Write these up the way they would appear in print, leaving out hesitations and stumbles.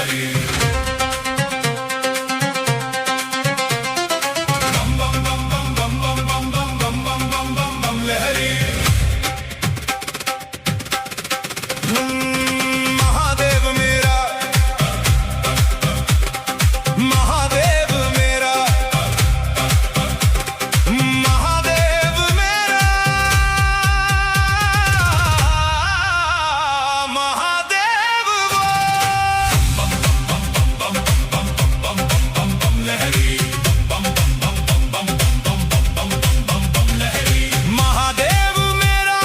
लहरी। महादेव मेरा, महादेव मेरा, महादेव मेरा, महादेव वो बम बम बम बम बम बम बम बम बम लहरी। बम बम बम बम बम बम बम बम बम लहरी। महादेव मेरा,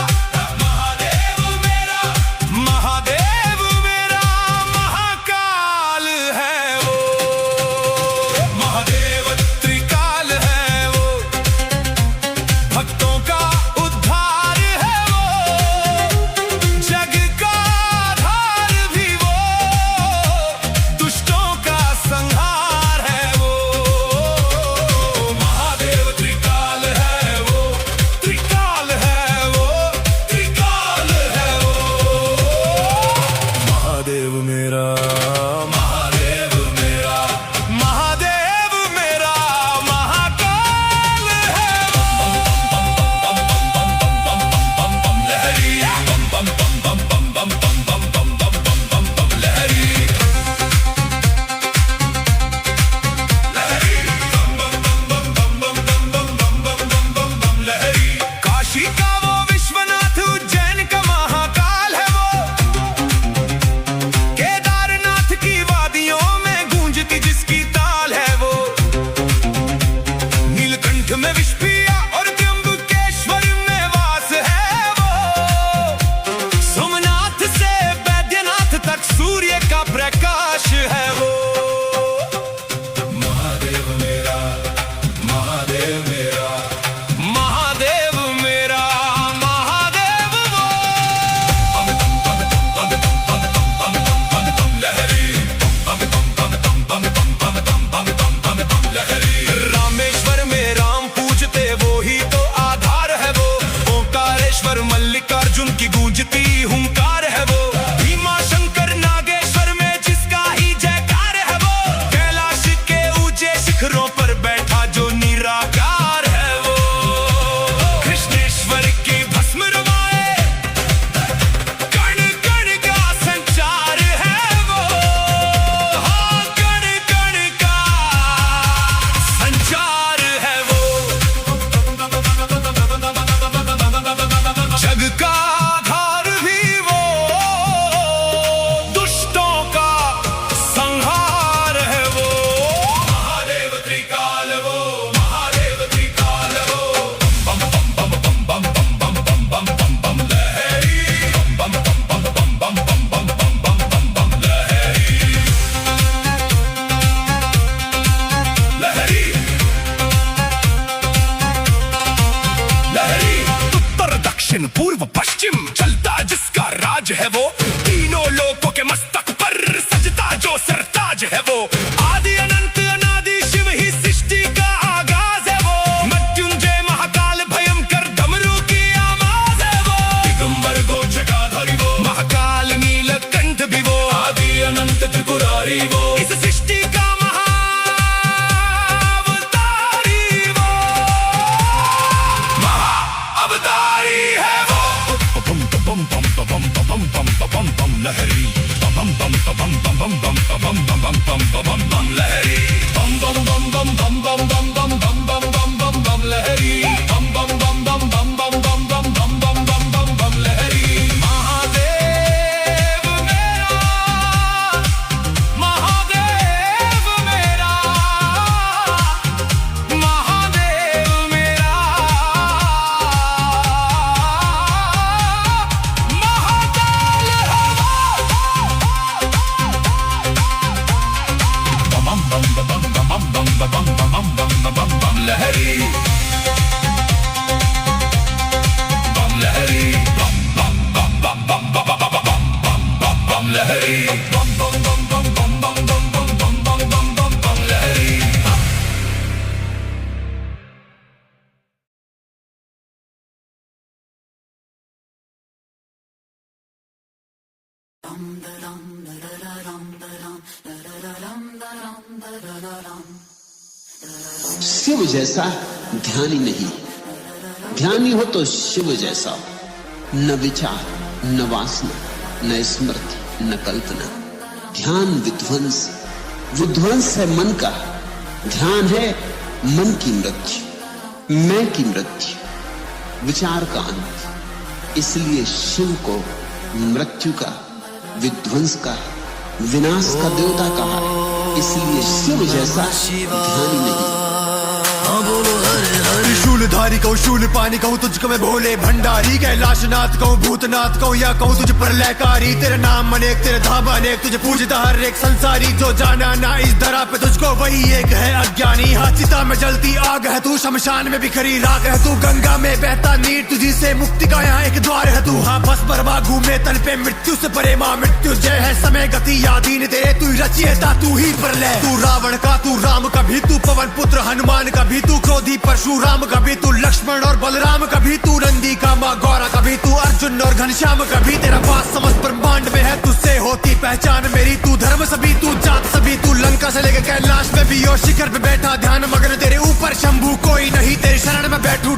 महादेव मेरा, महादेव मेरा महाकाल है वो। महादेव त्रिकाल है वो, भक्तों का उद्धार है वो, जग का आधार भी वो, दुष्टों का संहार है वो। महादेव त्रिकाल है वो, त्रिकाल है वो, त्रिकाल है वो। महादेव मेरा, महादेव मेरा, महादेव मेरा महाकाल है वो। लहरी। बम बम बम बम बम बम बम बम बम बम बम बम लहरी। लहरी। बम बम बम बम बम बम बम बम बम बम लहरी। काशी का वो विश्वनाथ, उज्जैन का महाकाल है वो, केदारनाथ की वादियों में गूंजती जिसकी ताल है वो, नीलकंठ में विष्णुप्रिया और त्र्यंबकेश्वर में वास है वो, सोमनाथ से बैद्यनाथ तक सूर्य का प्रकाश है वो। महादेव मेरा, महादेव मेरा, महादेव मेरा महादेव वो। बम बम बम बम बम बम बम बम लहरी। बम बम बम बम बम बम बम बम बम लहरी। रामेश्वर में राम पूजते वो ही तो आधार है वो, ओंकारेश्वर मल्लिकार्जुन की गूंजती हुंकार है वो, भीमा शंकर नागेश्वर में जिसका ही जयकार है वो, कैलाश के ऊंचे शिखरों पर बैठा जो निराकार है वो, कृष्णेश्वर की भस्म रुमाए कण कण का संचार है वो। हाँ, कण कण का संचार है वो, जग का आधार भी वो, दुष्टों का संहार है वो। महादेव त्रिकाल वो, महादेव त्रिकाल वो। बम बम बम बम बम बम बम बम बम बम लहरी। बम बम बम बम बम बम बम बम बम बम लहरी। लहरी। लहरी। उत्तर दक्षिण पूर्व पश्चिम चलता जिसका राज है वो, तीनों लोकों के मस्तक पर सजता जो सरताज है वो, आदि अनंत अनादि शिव ही सृष्टि का आगाज है वो, मृत्युंजय महाकाल भयंकर डमरू की आवाज है वो, दिगंबर गोचकाधारी वो, महाकाल नीलकंठ भी वो, आदि अनंत त्रिपुरारी वो, इस सृष्टि का महाअवतारी वो, महाअवतारी है वो। बम बम बम बम बम बम बम बम लहरी। बम बम बम बम बम बम बम बम बम बम लहरी। बम बम बम बम बम बम बम बम बम बम बम लहरी। बम बम बम बम बम बम बम बम बम लहरी। महादेव मेरा, महादेव मेरा, महादेव मेरा महाकाल है वो। बम बम बम बम बम बम बम बम लहरी। बम लहरी। बम बम बम बम बम बम लहरी। बम बम बम बम बम बम लहरी। dum da dum da da da dum da dum da Shiv जैसा ध्यानी नहीं, ध्यानी हो तो शिव जैसा हो। न विचार, न वासना, न स्मृति, न कल्पना। ध्यान विध्वंस, विध्वंस है मन का, ध्यान है मन की मृत्यु, मैं की मृत्यु, विचार का अंत। इसलिए शिव को मृत्यु का, विध्वंस का, विनाश का देवता कहा। इसलिए शिव जैसा ध्यानी नहीं। शूलधारी कहूँ, शूल पानी कहूँ, तुझको मैं भोले भंडारी, कैलाशनाथ कहूँ, भूतनाथ कहूँ, या कहूँ तुझे प्रलयकारी। तेरे नाम अनेक, तेरे धाम अनेक, तुझे पूजता हर एक संसारी। जो जाना ना इस धरा पे तुझको वही एक है अज्ञानी। हाथिता में जलती आग है तू, शमशान में बिखरी राख है तू, गंगा में बहता नीर, तुझी से मुक्ति का यहाँ एक द्वार है तू। हाँ बस बर्मा घूमे तल पे, मृत्यु से परे माँ मृत्यु जय है। समय गति यादीन तेरे, तू रचयिता, तू ही प्रलय। तू रावण का, तू राम का भी, तू पवन पुत्र हनुमान का भी, तू क्रोधी परशुराम का भी, तू लक्ष्मण और बलराम का भी, तू नंदी का माँ गौरा का भी, तू अर्जुन और घनश्याम का भी। तेरा पास समस्त ब्रह्मांड में है, तुझसे होती पहचान मेरी। तू धर्म सभी, तू जात सभी, तू लंका से लेकर कैलाश में भी, और शिखर पे बैठा ध्यान मग्न तेरे ऊपर शंभू कोई नहीं। तेरी शरण में बैठू